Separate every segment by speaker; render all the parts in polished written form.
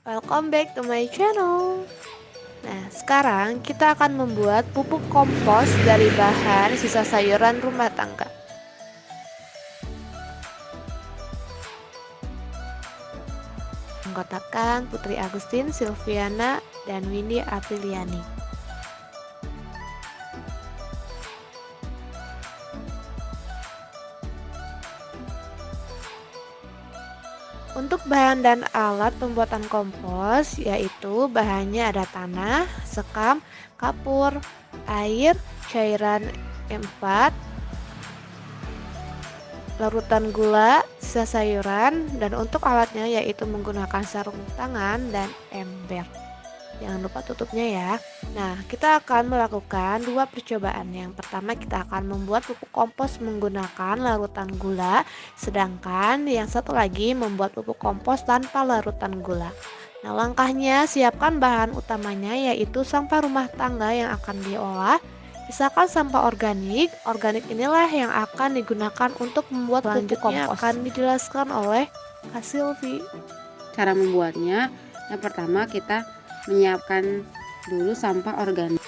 Speaker 1: Welcome back to my channel. Nah, sekarang kita akan membuat pupuk kompos dari bahan sisa sayuran rumah tangga. Anggotakan Putri Agustin, Silviana, dan Windy Apriliani. Untuk bahan dan alat pembuatan kompos, yaitu bahannya ada tanah, sekam, kapur, air, cairan E4, larutan gula, sisa sayuran, dan untuk alatnya yaitu menggunakan sarung tangan dan ember. Jangan lupa tutupnya ya. Nah, kita akan melakukan dua percobaan. Yang pertama, kita akan membuat pupuk kompos menggunakan larutan gula, sedangkan yang satu lagi membuat pupuk kompos tanpa larutan gula. Nah, langkahnya siapkan bahan utamanya yaitu sampah rumah tangga yang akan diolah. Misalkan sampah organik, inilah yang akan digunakan untuk membuat pupuk kompos. Akan dijelaskan oleh Kak Silvi.
Speaker 2: Cara membuatnya, yang pertama kita menyiapkan dulu sampah organik,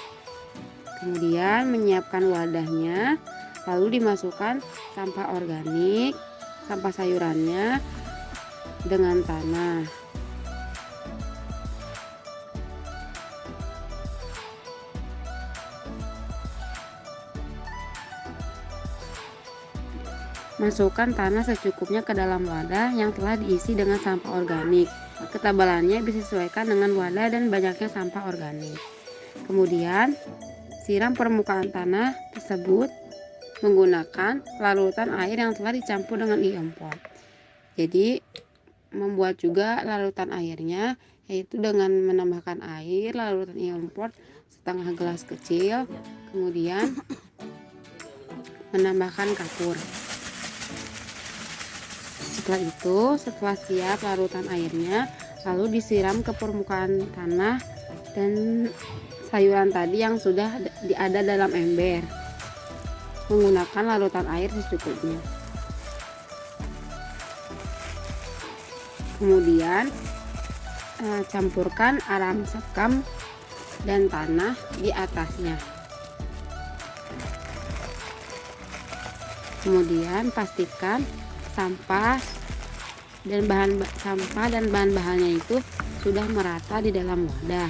Speaker 2: kemudian menyiapkan wadahnya, lalu dimasukkan sampah organik, sampah sayurannya dengan tanah. Masukkan tanah secukupnya ke dalam wadah yang telah diisi dengan sampah organik. Ketebalannya disesuaikan dengan wadah dan banyaknya sampah organik. Kemudian, siram permukaan tanah tersebut menggunakan larutan air yang telah dicampur dengan E4. Jadi, membuat juga larutan airnya, yaitu dengan menambahkan air, larutan E4 setengah gelas kecil, kemudian menambahkan kapur. Setelah itu, setelah siap larutan airnya, lalu disiram ke permukaan tanah dan sayuran tadi yang sudah ada dalam ember menggunakan larutan air secukupnya. Kemudian campurkan aram sekam dan tanah di atasnya. Kemudian pastikan sampah dan bahan-bahannya itu sudah merata di dalam wadah.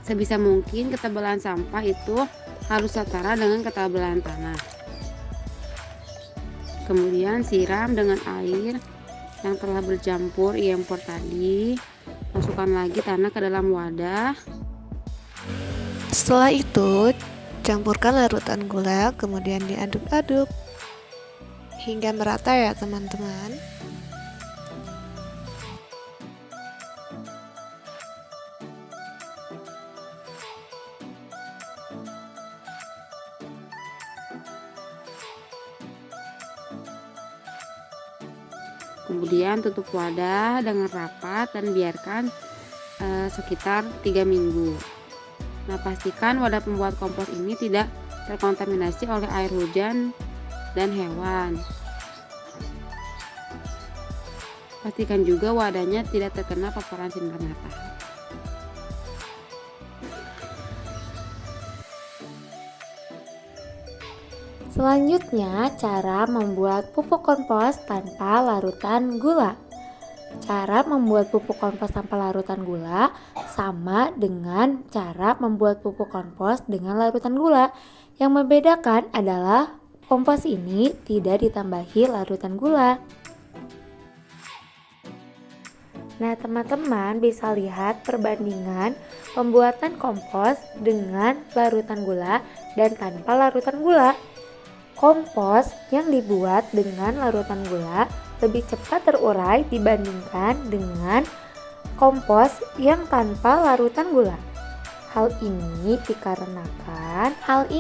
Speaker 2: Sebisa mungkin ketebalan sampah itu harus setara dengan ketebalan tanah. Kemudian siram dengan air yang telah bercampur E4 tadi. Masukkan lagi tanah ke dalam wadah.
Speaker 1: Setelah itu, campurkan larutan gula, kemudian diaduk-aduk hingga merata ya teman-teman.
Speaker 2: Kemudian tutup wadah dengan rapat dan biarkan sekitar 3 minggu. Nah, pastikan wadah pembuat kompos ini tidak terkontaminasi oleh air hujan dan hewan. Pastikan juga wadahnya tidak terkena paparan sinar matahari.
Speaker 3: Selanjutnya, cara membuat pupuk kompos tanpa larutan gula. Cara membuat pupuk kompos tanpa larutan gula sama dengan cara membuat pupuk kompos dengan larutan gula. Yang membedakan adalah kompos ini tidak ditambahi larutan gula. Nah, teman-teman bisa lihat perbandingan pembuatan kompos dengan larutan gula dan tanpa larutan gula. Kompos yang dibuat dengan larutan gula lebih cepat terurai dibandingkan dengan kompos yang tanpa larutan gula. Hal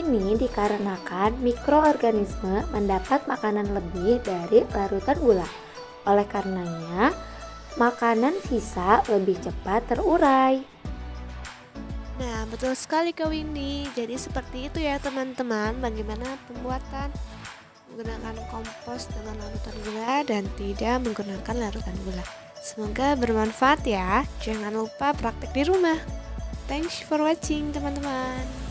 Speaker 3: ini dikarenakan mikroorganisme mendapat makanan lebih dari larutan gula. Oleh karenanya, makanan sisa lebih cepat terurai.
Speaker 1: Nah, betul sekali Kak Windy. Jadi seperti itu ya teman-teman, bagaimana pembuatan menggunakan kompos dengan larutan gula dan tidak menggunakan larutan gula. Semoga bermanfaat ya. Jangan lupa praktek di rumah. Thanks for watching teman-teman.